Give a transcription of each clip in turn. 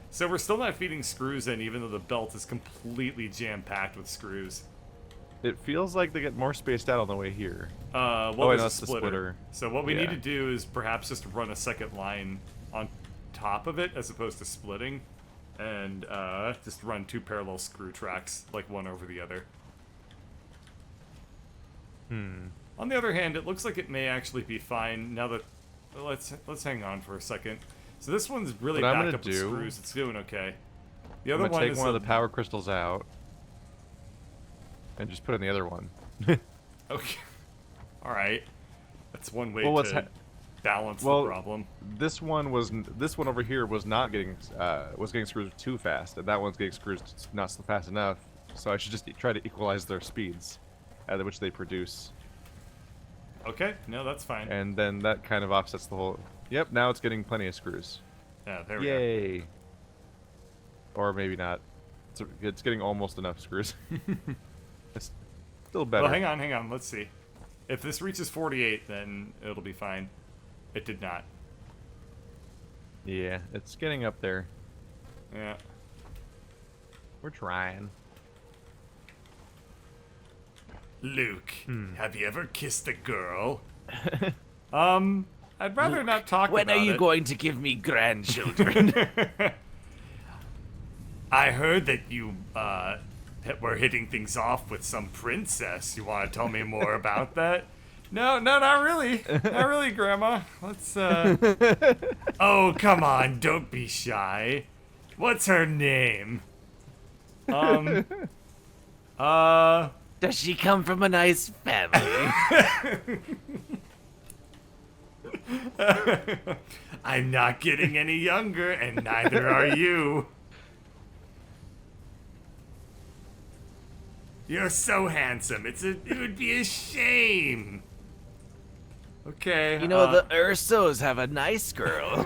So we're still not feeding screws in, even though the belt is completely jam-packed with screws. It feels like they get more spaced out on the way here. Well, oh, there's a that's the splitter. So what we Yeah. need to do is perhaps just run a second line on top of it, as opposed to splitting, and just run 2 parallel screw tracks, like one over the other. On the other hand, it looks like it may actually be fine now that... Let's hang on for a second. So this one's really What I'm back gonna up with do- screws. It's doing okay. The I'm other gonna one take is one of the power crystals out and just put in the other one. Okay. All right. That's one way Well, to balance the problem. This one over here was not getting screwed too fast, and that one's getting screwed not so fast enough. So I should just try to equalize their speeds at which they produce. Okay. No, that's fine. And then that kind of offsets the whole. Yep. Now it's getting plenty of screws. Yeah. There we go. Yay. Or maybe not. It's getting almost enough screws. It's still better. Well, hang on. Let's see. If this reaches 48, then it'll be fine. It did not. Yeah, it's getting up there. Yeah. We're trying. Luke, have you ever kissed a girl? I'd rather not talk When about are you it. going to give me grandchildren? I heard that you were hitting things off with some princess. You want to tell me more about that? No, not really. Not really, Grandma. Let's, Oh, come on. Don't be shy. What's her name? Does she come from a nice family? I'm not getting any younger, and neither are you. You're so handsome. It would be a shame. Okay. You know, the Ursos have a nice girl.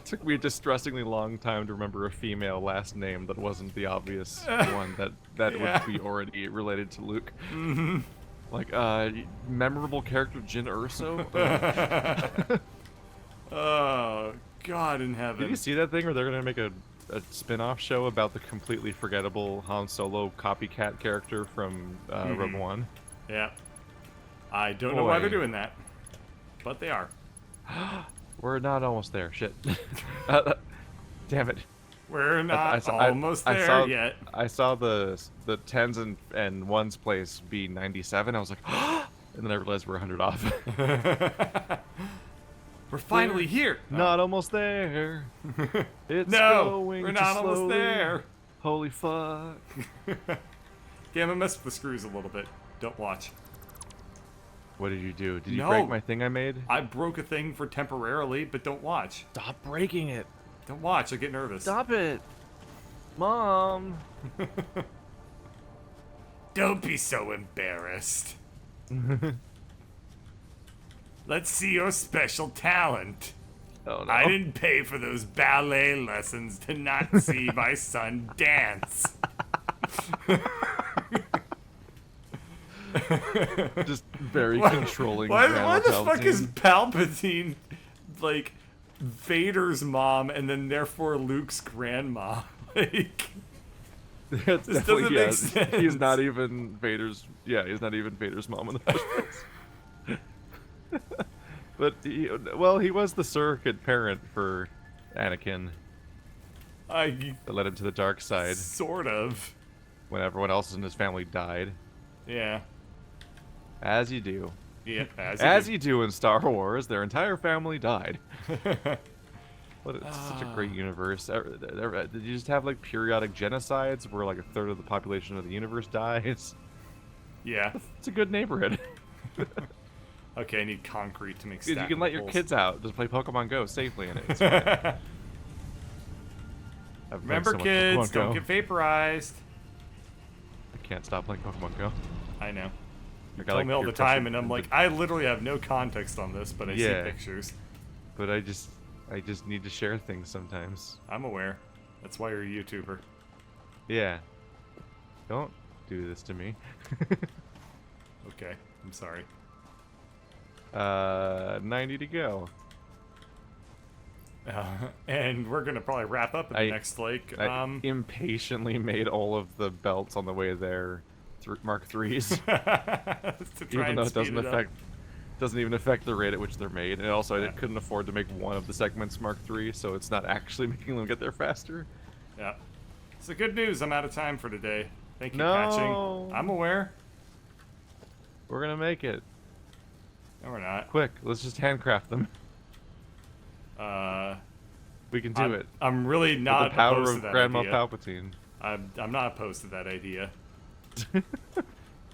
Took me a distressingly long time to remember a female last name that wasn't the obvious one that Yeah. would be already related to Luke. Like, memorable character Jin Urso? Oh, God in heaven. Did you see that thing where they're gonna make a spin-off show about the completely forgettable Han Solo copycat character from Rogue One? Yeah. I don't know why Boy. they're doing that, but they are. We're not almost there. Shit. Damn it. We're not almost I there saw, yet. I saw the tens and ones place be 97. I was like, and then I realized we're 100 off. We're finally here. Not almost there. It's No, going we're too not almost slowly. there. Holy fuck. Damn, I messed with the screws a little bit. Don't watch. What did you do? Did you No. break my thing I made? I broke a thing for temporarily, but don't watch. Stop breaking it. Don't watch. I get nervous. Stop it. Mom. Don't be so embarrassed. Let's see your special talent. Oh no. I didn't pay for those ballet lessons to not see my son dance. Just very controlling. Why Grandma the fuck is Palpatine. Palpatine like Vader's mom and then therefore Luke's grandma? Like, This doesn't make sense. He's not even Vader's. Yeah, he's not even Vader's mom in the first place. But he was the surrogate parent for Anakin that led him to the dark side sort of. when everyone else in his family died. Yeah. As you do. Yeah. As you do in Star Wars, their entire family died. But it's such a great universe. Did you just have like periodic genocides where like a third of the population of the universe dies? Yeah. It's a good neighborhood. Okay, I need concrete to make Dude, you stackable can let your poles. kids out. Just play Pokemon Go safely in it. It's fine. I've played Remember, so much kids, Pokemon don't Go. get vaporized. I can't stop playing Pokemon Go. I know. I You got, tell like, me all peer the time, pressure and I'm into- like, I literally have no context on this, but I Yeah. see pictures. But I just need to share things sometimes. I'm aware. That's why you're a YouTuber. Yeah. Don't do this to me. Okay, I'm sorry. 90 to go. And we're gonna probably wrap up at the next lake. I impatiently made all of the belts on the way there Mark 3s. To try Even though and it doesn't speed up. doesn't even affect the rate at which they're made. And also I couldn't afford to make one of the segments Mark 3, so it's not actually making them get there faster. Yeah. So good news, I'm out of time for today. Thank you, No. Patching. I'm aware. We're gonna make it. No, we're not. Quick, let's just handcraft them. We can do it. I'm really With not the power opposed of to that Grandma idea. Palpatine. I'm not opposed to that idea.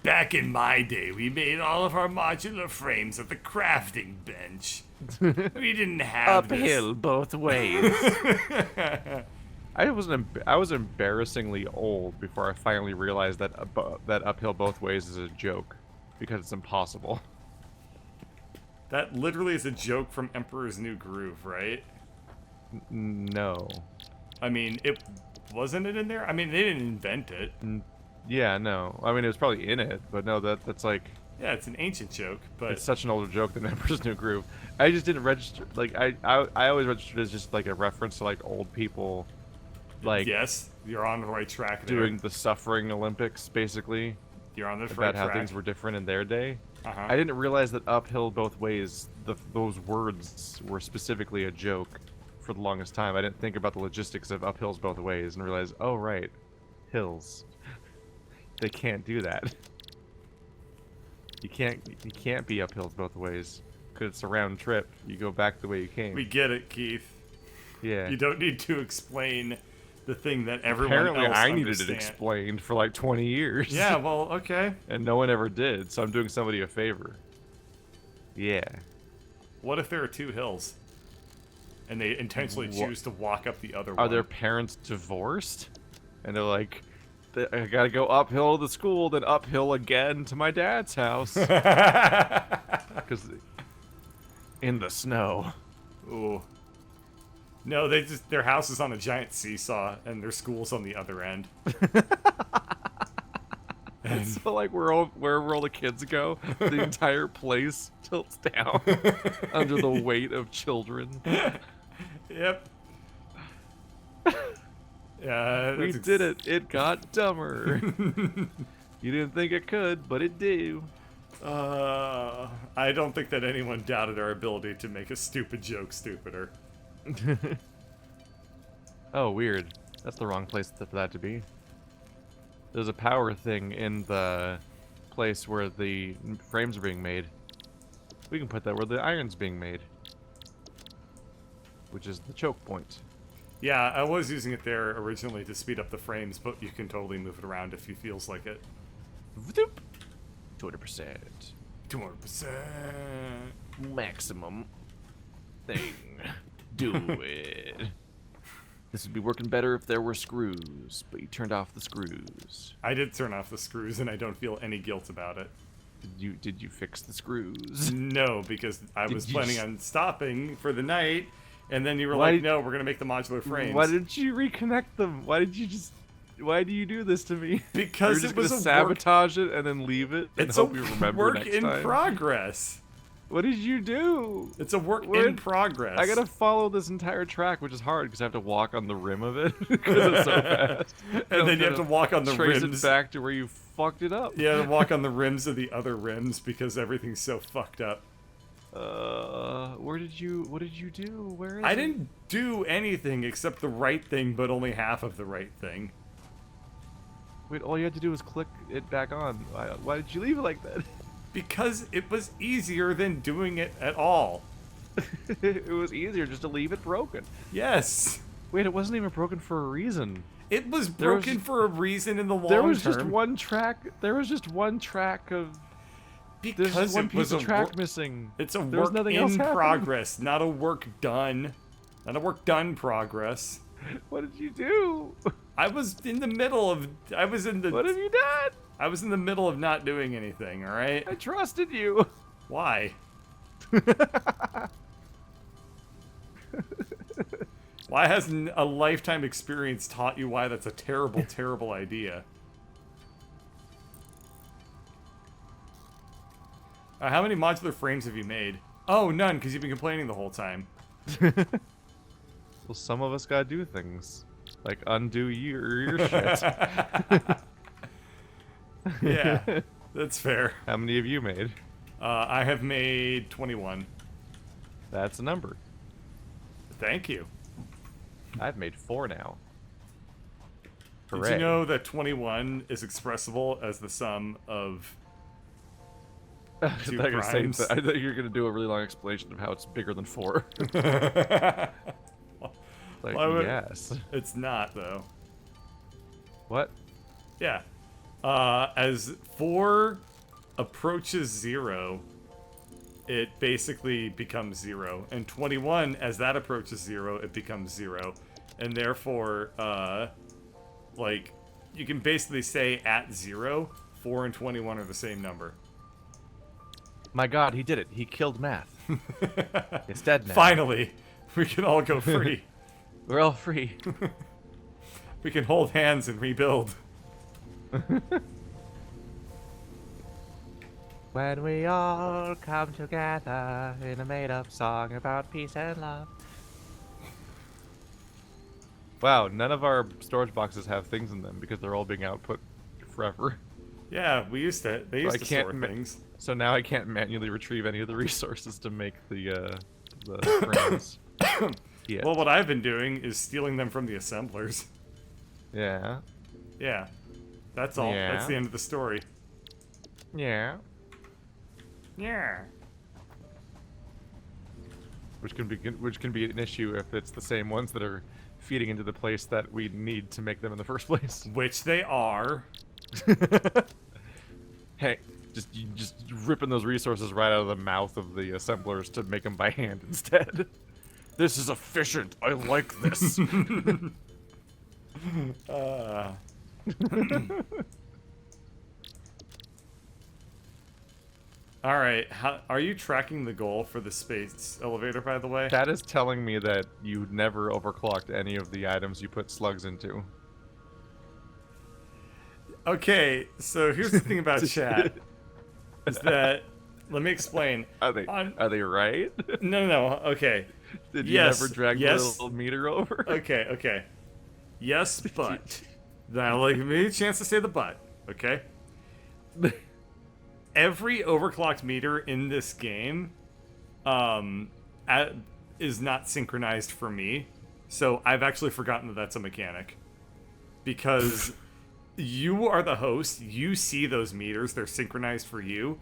Back in my day, we made all of our modular frames at the crafting bench. We didn't have Uphill both ways. I was embarrassingly old before I finally realized that that uphill both ways is a joke, because it's impossible. That literally is a joke from Emperor's New Groove, right? No. I mean, wasn't it in there? I mean, they didn't invent it. Yeah, no. I mean, it was probably in it, but no, that's like... Yeah, it's an ancient joke, but... It's such an older joke than Emperor's New Groove. I just didn't register... Like, I always registered as just, like, a reference to, like, old people, like... Yes, you're on the right track there. Doing the Suffering Olympics, basically. You're on the right About track. how things were different in their day. Uh-huh. I didn't realize that uphill both ways, those words were specifically a joke for the longest time. I didn't think about the logistics of uphills both ways and realize, oh, right, hills. They can't do that. You can't be uphills both ways, because it's a round trip. You go back the way you came. We get it, Keith. Yeah. You don't need to explain the thing that everyone Apparently, else I needed it understand. explained for like 20 years. Yeah, well, okay. And no one ever did, so I'm doing somebody a favor. Yeah. What if there are two hills? And they intentionally choose to walk up the other one? Are their parents divorced? And they're like, I gotta go uphill to the school, then uphill again to my dad's house. Because in the snow. Ooh. No, their house is on a giant seesaw, and their school's on the other end. So like wherever all the kids go, the entire place tilts down under the weight of children. Yep. Yeah, We did it. It got dumber. You didn't think it could, but it did. I don't think that anyone doubted our ability to make a stupid joke stupider. Oh, weird. That's the wrong place for that to be. There's a power thing in the place where the frames are being made. We can put that where the iron's being made. Which is the choke point. Yeah, I was using it there originally to speed up the frames, but you can totally move it around if you feels like it. 200%. 200%. Maximum thing. Do it. This would be working better if there were screws, but you turned off the screws. I did turn off the screws, and I don't feel any guilt about it. Did you fix the screws? No, because I was you planning just- on stopping for the night, and then you were Why like, did- no, we're going to make the modular frames. Why didn't you reconnect them? Why do you do this to me? Because You're it just was gonna a sabotage it and then leave it and It's hope a you remember work next in time. progress. What did you do? It's a work What? in progress. I gotta follow this entire track, which is hard because I have to walk on the rim of it because it's so fast. And then you have to walk on the trace rims. it back to where you fucked it up. You have to walk on the rims of the other rims because everything's so fucked up. What did you do? Where is I it? didn't do anything except the right thing, but only half of the right thing. Wait, all you had to do was click it back on. Why did you leave it like that? Because it was easier than doing it at all. It was easier just to leave it broken. Yes. Wait, it wasn't even broken for a reason. It was There was broken for a reason in the long There was term. just one track. There was just one track of. There's because just one it was piece of a track work, missing. It's a There was work nothing else in happening. progress, not a work done. Not a work done progress. What did you do? I was in the middle of. I was in the. What have you done? I was in the middle of not doing anything. All right. I trusted you. Why? Why hasn't a lifetime experience taught you why that's a terrible, terrible idea? How many modular frames have you made? Oh, none, because you've been complaining the whole time. Well, some of us gotta do things. Like undo your shit. Yeah, that's fair. How many have you made? I have made 21. That's a number. Thank you. I've made 4 now. Did Hooray. you know that 21 is expressible as the sum of I two thought you were saying primes? that- I thought you were gonna do a really long explanation of how it's bigger than 4. Like, Why would- yes. It's not, though. What? Yeah. As 4 approaches 0, it basically becomes 0. And 21, as that approaches 0, it becomes 0. And therefore, like, you can basically say at 0, 4 and 21 are the same number. My god, he did it. He killed math. It's dead now. Finally, we can all go free. We're all free. We can hold hands and rebuild. When we all come together in a made-up song about peace and love. Wow, none of our storage boxes have things in them because they're all being output forever. Yeah, they used to I store can't things. So now I can't manually retrieve any of the resources to make the frames. Yeah. Well, what I've been doing is stealing them from the assemblers. Yeah. Yeah. That's all. Yeah. That's the end of the story. Yeah. Yeah. Which can be an issue if it's the same ones that are feeding into the place that we need to make them in the first place. Which they are. Hey, just ripping those resources right out of the mouth of the assemblers to make them by hand instead. This is efficient. I like this. All right. Are you tracking the goal for the space elevator, by the way? That is telling me that you never overclocked any of the items you put slugs into. Okay, so here's the thing about chat. Is that... Let me explain. Are they right? No, okay. Did you Yes, never drag yes. the little meter over? Okay. Yes, but... Now, like, give me a chance to say the but, okay? Every overclocked meter in this game is not synchronized for me, so I've actually forgotten that that's a mechanic. Because you are the host, you see those meters, they're synchronized for you.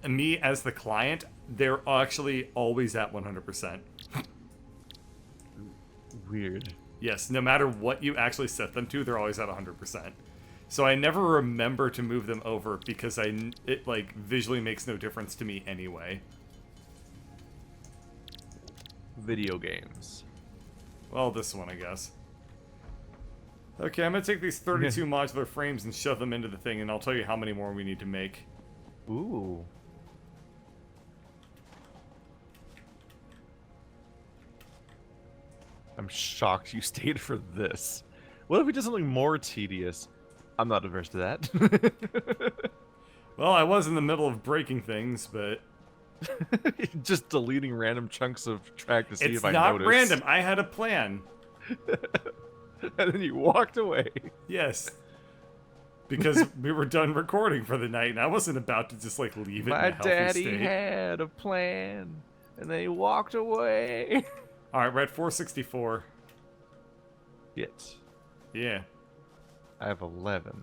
And me, as the client, they're actually always at 100%. Weird. Yes, no matter what you actually set them to, they're always at 100%. So I never remember to move them over because it like visually makes no difference to me anyway. Video games. Well, this one, I guess. Okay, I'm gonna take these 32 modular frames and shove them into the thing, and I'll tell you how many more we need to make. Ooh. I'm shocked you stayed for this. What if we did something more tedious? I'm not averse to that. Well, I was in the middle of breaking things, but... Just deleting random chunks of track to see It's if I not notice. random, I had a plan. And then you walked away. Yes. Because we were done recording for the night, and I wasn't about to just, like, leave it My in a healthy daddy state. had a plan, and then he walked away. Alright, we're at 464. Yet. Yeah. I have 11.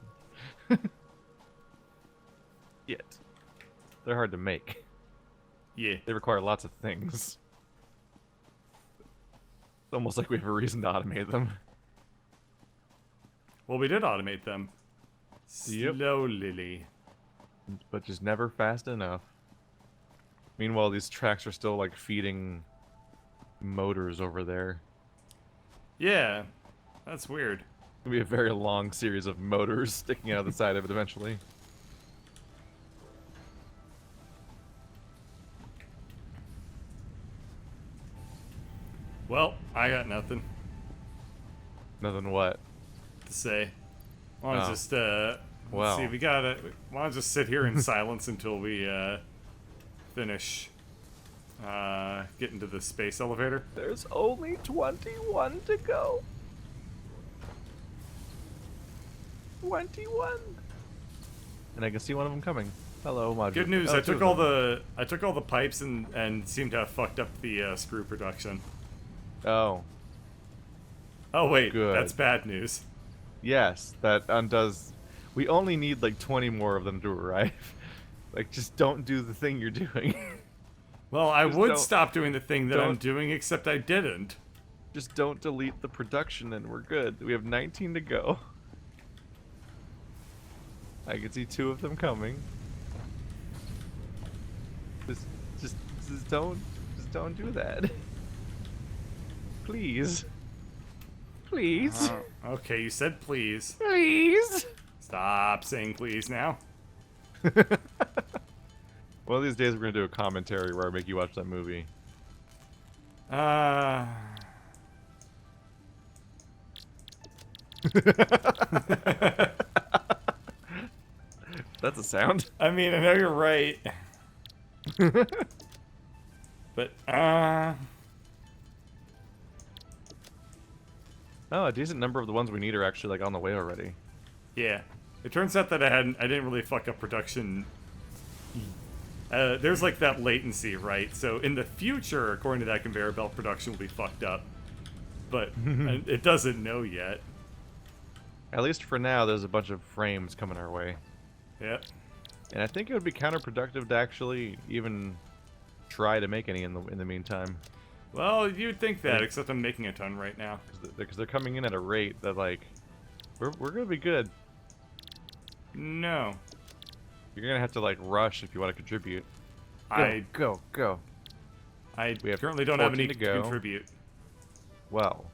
Yet. They're hard to make. Yeah. They require lots of things. It's almost like we have a reason to automate them. Well, we did automate them. Yep. Slowly. But just never fast enough. Meanwhile, these tracks are still like feeding motors over there. Yeah. That's weird. It'll be a very long series of motors sticking out of the side of it eventually. Well, I got nothing Nothing what? to say. Why don't Oh. just let's Well. see, why don't just sit here in silence until we finish getting to the space elevator. There's only 21 to go. 21. And I can see one of them coming. Hello, module. Good news, Oh, I two took of all them. the pipes and seemed to have fucked up the screw production. Oh, Oh wait, Good. that's bad news. yes, that undoes. We only need like 20 more of them to arrive. Like, just don't do the thing you're doing. Well, I Just would don't- stop doing the thing that I'm don't- doing, except I didn't. Just don't delete the production and we're good. We have 19 to go. I can see 2 of them coming. Just don't do that. Please. Please. Okay, you said please. Please. Stop saying please now. One of these days we're gonna do a commentary where I make you watch that movie. That's a sound. I mean, I know you're right. But, Oh, a decent number of the ones we need are actually like on the way already. yeah. It turns out that I didn't really fuck up production. There's like that latency, right? So in the future, according to that conveyor belt, production will be fucked up. But it doesn't know yet. At least for now, there's a bunch of frames coming our way. Yep. And I think it would be counterproductive to actually even try to make any in the meantime. Well, you'd think that, except I'm making a ton right now. Because they're coming in at a rate that, like, we're gonna be good. No. You're gonna have to, like, rush if you want to contribute. Go. Go. I We have currently don't have any 14 to to go. contribute. Well,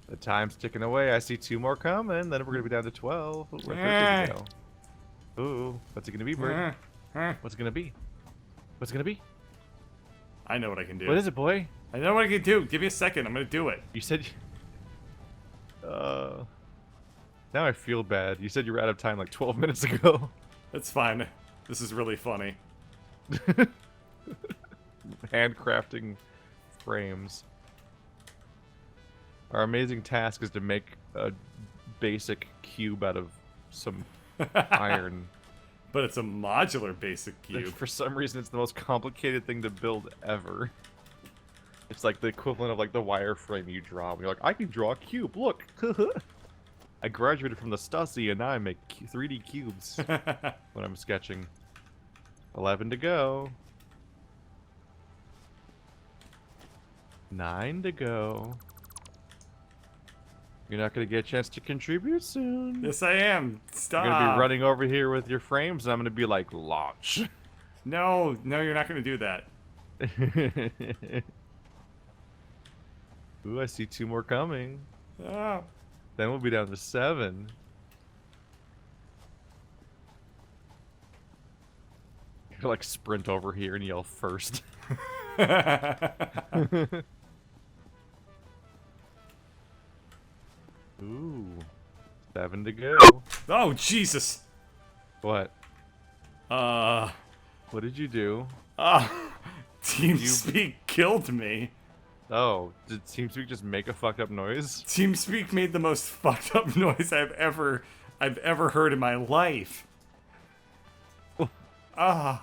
the time's ticking away. I see 2 more coming. Then we're gonna be down to 12. Ooh, we're at 13 to go. Ooh, what's it gonna be, Bird? What's it gonna be? What's it gonna be? I know what I can do. What is it, boy? I know what I can do. Give me a second. I'm gonna do it. You said. Now I feel bad. You said you were out of time like 12 minutes ago. That's fine. This is really funny. Handcrafting frames. Our amazing task is to make a basic cube out of some iron. But it's a modular basic cube. For some reason, it's the most complicated thing to build ever. It's like the equivalent of like the wireframe you draw. You're like, I can draw a cube. Look. I graduated from the Stasi and now I make 3D cubes when I'm sketching. 11 to go. 9 to go. You're not going to get a chance to contribute soon. Yes, I am. Stop. You're going to be running over here with your frames and I'm going to be like, launch. No, you're not going to do that. Ooh, I see 2 more coming. Oh. Then we'll be down to 7. You like sprint over here and yell first. Ooh, 7 to go. Oh, Jesus. What? Uh, What did you do? TeamSpeak killed me. Oh, did TeamSpeak just make a fucked up noise? TeamSpeak made the most fucked up noise I've ever heard in my life. Oh,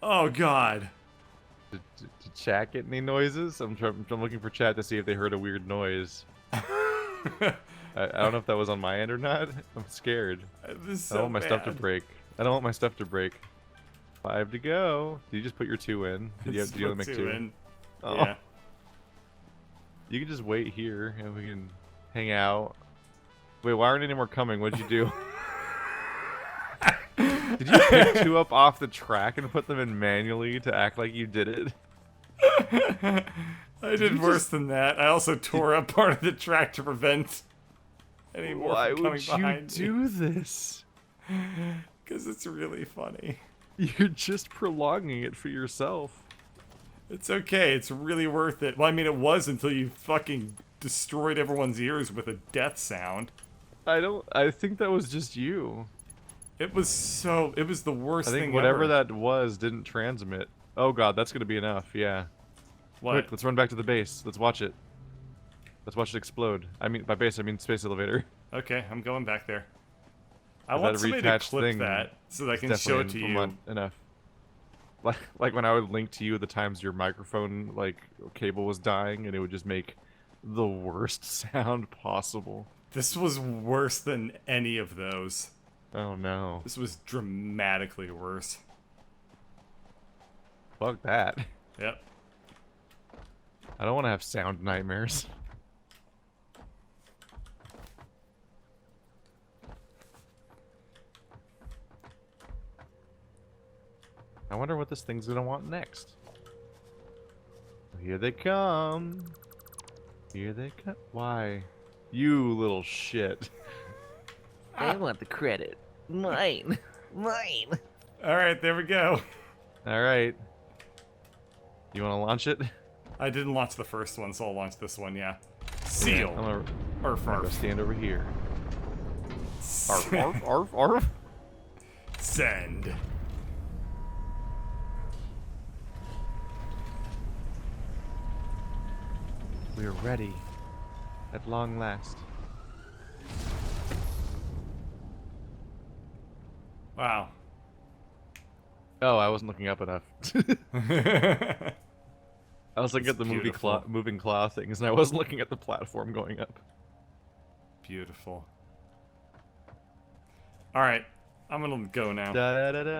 oh God. Did chat get any noises? I'm looking for chat to see if they heard a weird noise. I don't know if that was on my end or not. I'm scared. This is I don't want my stuff to bad. break. I don't want my stuff to break. 5 to go. Did you just put your 2 in? Did you only make 2? In. Oh. Yeah. You can just wait here and we can hang out. Wait, why aren't any more coming? What'd you do? Did you pick 2 up off the track and put them in manually to act like you did it? I did worse than that. I also tore up part of the track to prevent any more Why from coming would you behind do this? Because it's really funny. You're just prolonging it for yourself. It's okay. It's really worth it. Well, I mean, it was until you fucking destroyed everyone's ears with a death sound. I think that was just you. It was the worst I thing think whatever ever. that was didn't transmit. Oh god, that's gonna be enough. Yeah. What? Quick, let's run back to the base. Let's watch it. Let's watch it explode. I mean, by base, I mean space elevator. Okay, I'm going back there. I That want somebody to reattached clip thing that so that I is can show it to definitely you. enough. Like when I would link to you the times your microphone like cable was dying, and it would just make the worst sound possible. This was worse than any of those. Oh no. This was dramatically worse. Fuck that. Yep. I don't want to have sound nightmares. I wonder what this thing's gonna want next. Here they come. Here they come. Why? You little shit. I want the credit. Mine. Mine. Alright, there we go. Alright. You wanna launch it? I didn't launch the first one, so I'll launch this one, yeah. I'm Seal. gonna, Arf, I'm gonna go arf. stand over here. Arf, arf, arf, arf. Send. We are ready. At long last. Wow. Oh, I wasn't looking up enough. I was looking It's at the beautiful. moving claw things, and I wasn't looking at the platform going up. Beautiful. Alright, I'm gonna go now. Da da da da.